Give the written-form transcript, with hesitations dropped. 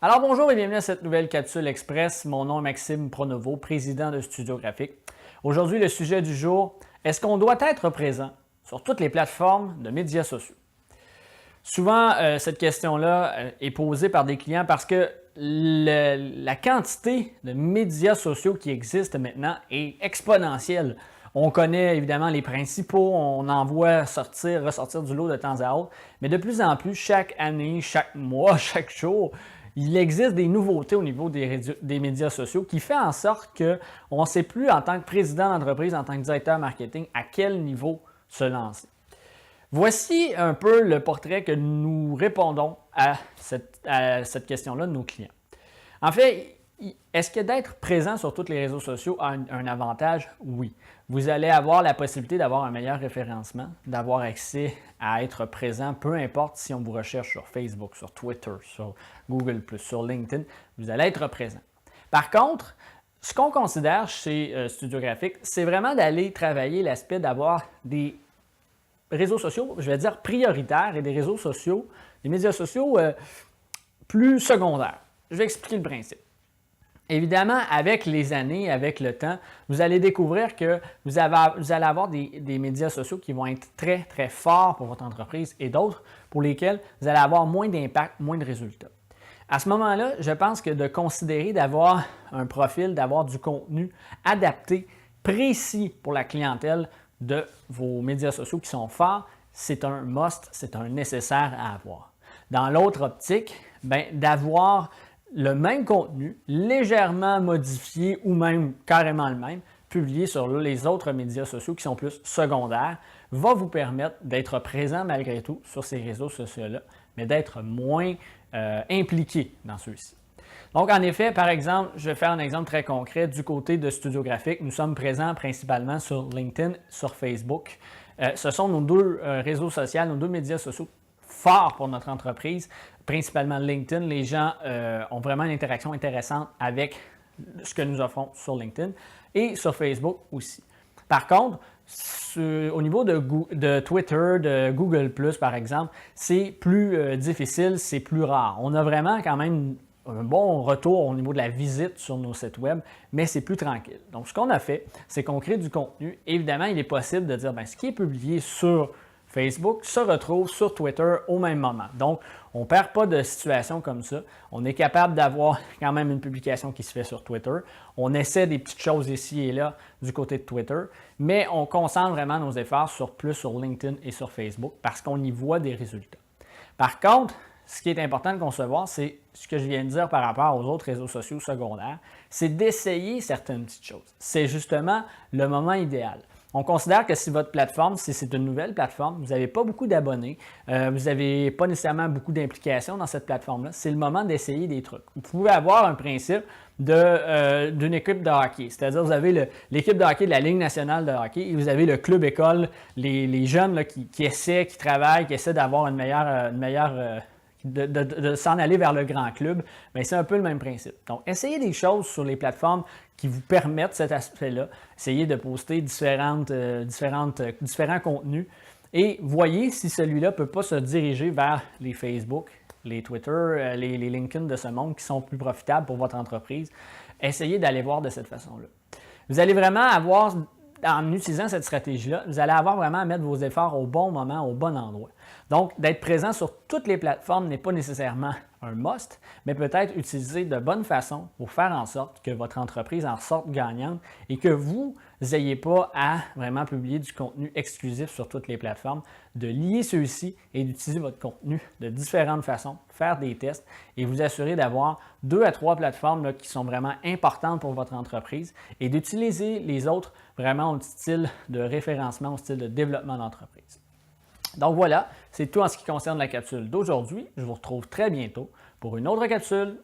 Alors bonjour et bienvenue à cette nouvelle capsule express. Mon nom est Maxime Pronovo, président de Studio Graphique. Aujourd'hui, le sujet du jour, est-ce qu'on doit être présent sur toutes les plateformes de médias sociaux? Souvent, cette question-là est posée par des clients parce que la quantité de médias sociaux qui existent maintenant est exponentielle. On connaît évidemment les principaux, on en voit ressortir du lot de temps à autre, mais de plus en plus, chaque année, chaque mois, chaque jour, il existe des nouveautés au niveau des médias sociaux qui fait en sorte qu'on ne sait plus en tant que président d'entreprise, en tant que directeur marketing, à quel niveau se lancer. Voici un peu le portrait que nous répondons à cette question-là de nos clients. En fait, est-ce que d'être présent sur tous les réseaux sociaux a un avantage? Oui. Vous allez avoir la possibilité d'avoir un meilleur référencement, d'avoir accès à être présent, peu importe si on vous recherche sur Facebook, sur Twitter, sur Google+, sur LinkedIn, vous allez être présent. Par contre, ce qu'on considère chez Studio Graphique, c'est vraiment d'aller travailler l'aspect d'avoir des réseaux sociaux, je vais dire prioritaires, et des réseaux sociaux, des médias sociaux plus secondaires. Je vais expliquer le principe. Évidemment, avec les années, avec le temps, vous allez découvrir que vous allez avoir des médias sociaux qui vont être très, très forts pour votre entreprise et d'autres pour lesquels vous allez avoir moins d'impact, moins de résultats. À ce moment-là, je pense que de considérer d'avoir un profil, d'avoir du contenu adapté, précis pour la clientèle de vos médias sociaux qui sont forts, c'est un must, c'est un nécessaire à avoir. Dans l'autre optique, d'avoir le même contenu, légèrement modifié ou même carrément le même, publié sur les autres médias sociaux qui sont plus secondaires, va vous permettre d'être présent malgré tout sur ces réseaux sociaux-là, mais d'être moins impliqué dans ceux-ci. Donc, en effet, par exemple, je vais faire un exemple très concret du côté de Studio Graphique. Nous sommes présents principalement sur LinkedIn, sur Facebook. Ce sont nos deux réseaux sociaux, nos deux médias sociaux forts pour notre entreprise, principalement LinkedIn. Les gens ont vraiment une interaction intéressante avec ce que nous offrons sur LinkedIn et sur Facebook aussi. Par contre, au niveau de Twitter, de Google+, par exemple, c'est plus difficile, c'est plus rare. On a vraiment quand même un bon retour au niveau de la visite sur nos sites web, mais c'est plus tranquille. Donc, ce qu'on a fait, c'est qu'on crée du contenu. Évidemment, il est possible de dire, ce qui est publié sur Facebook se retrouve sur Twitter au même moment. Donc, on ne perd pas de situation comme ça. On est capable d'avoir quand même une publication qui se fait sur Twitter. On essaie des petites choses ici et là du côté de Twitter, mais on concentre vraiment nos efforts plus sur LinkedIn et sur Facebook parce qu'on y voit des résultats. Par contre, ce qui est important de concevoir, c'est ce que je viens de dire par rapport aux autres réseaux sociaux secondaires, c'est d'essayer certaines petites choses. C'est justement le moment idéal. On considère que si votre plateforme, si c'est une nouvelle plateforme, vous n'avez pas beaucoup d'abonnés, vous n'avez pas nécessairement beaucoup d'implications dans cette plateforme-là, c'est le moment d'essayer des trucs. Vous pouvez avoir un principe d'une équipe de hockey, c'est-à-dire vous avez l'équipe de hockey de la Ligue nationale de hockey et vous avez le club école, les jeunes là, qui essaient, qui travaillent, qui essaient d'avoir une meilleure de s'en aller vers le grand club, mais c'est un peu le même principe. Donc, essayez des choses sur les plateformes qui vous permettent cet aspect-là. Essayez de poster différents contenus et voyez si celui-là ne peut pas se diriger vers les Facebook, les Twitter, les LinkedIn de ce monde qui sont plus profitables pour votre entreprise. Essayez d'aller voir de cette façon-là. Vous allez vraiment avoir, en utilisant cette stratégie-là, vous allez avoir vraiment à mettre vos efforts au bon moment, au bon endroit. Donc, d'être présent sur toutes les plateformes n'est pas nécessairement un must, mais peut-être utilisé de bonne façon pour faire en sorte que votre entreprise en sorte gagnante et que vous n'ayez pas à vraiment publier du contenu exclusif sur toutes les plateformes, de lier ceux-ci et d'utiliser votre contenu de différentes façons, faire des tests et vous assurer d'avoir 2 à 3 plateformes là, qui sont vraiment importantes pour votre entreprise et d'utiliser les autres vraiment au style de référencement, au style de développement d'entreprise. Donc voilà, c'est tout en ce qui concerne la capsule d'aujourd'hui. Je vous retrouve très bientôt pour une autre capsule.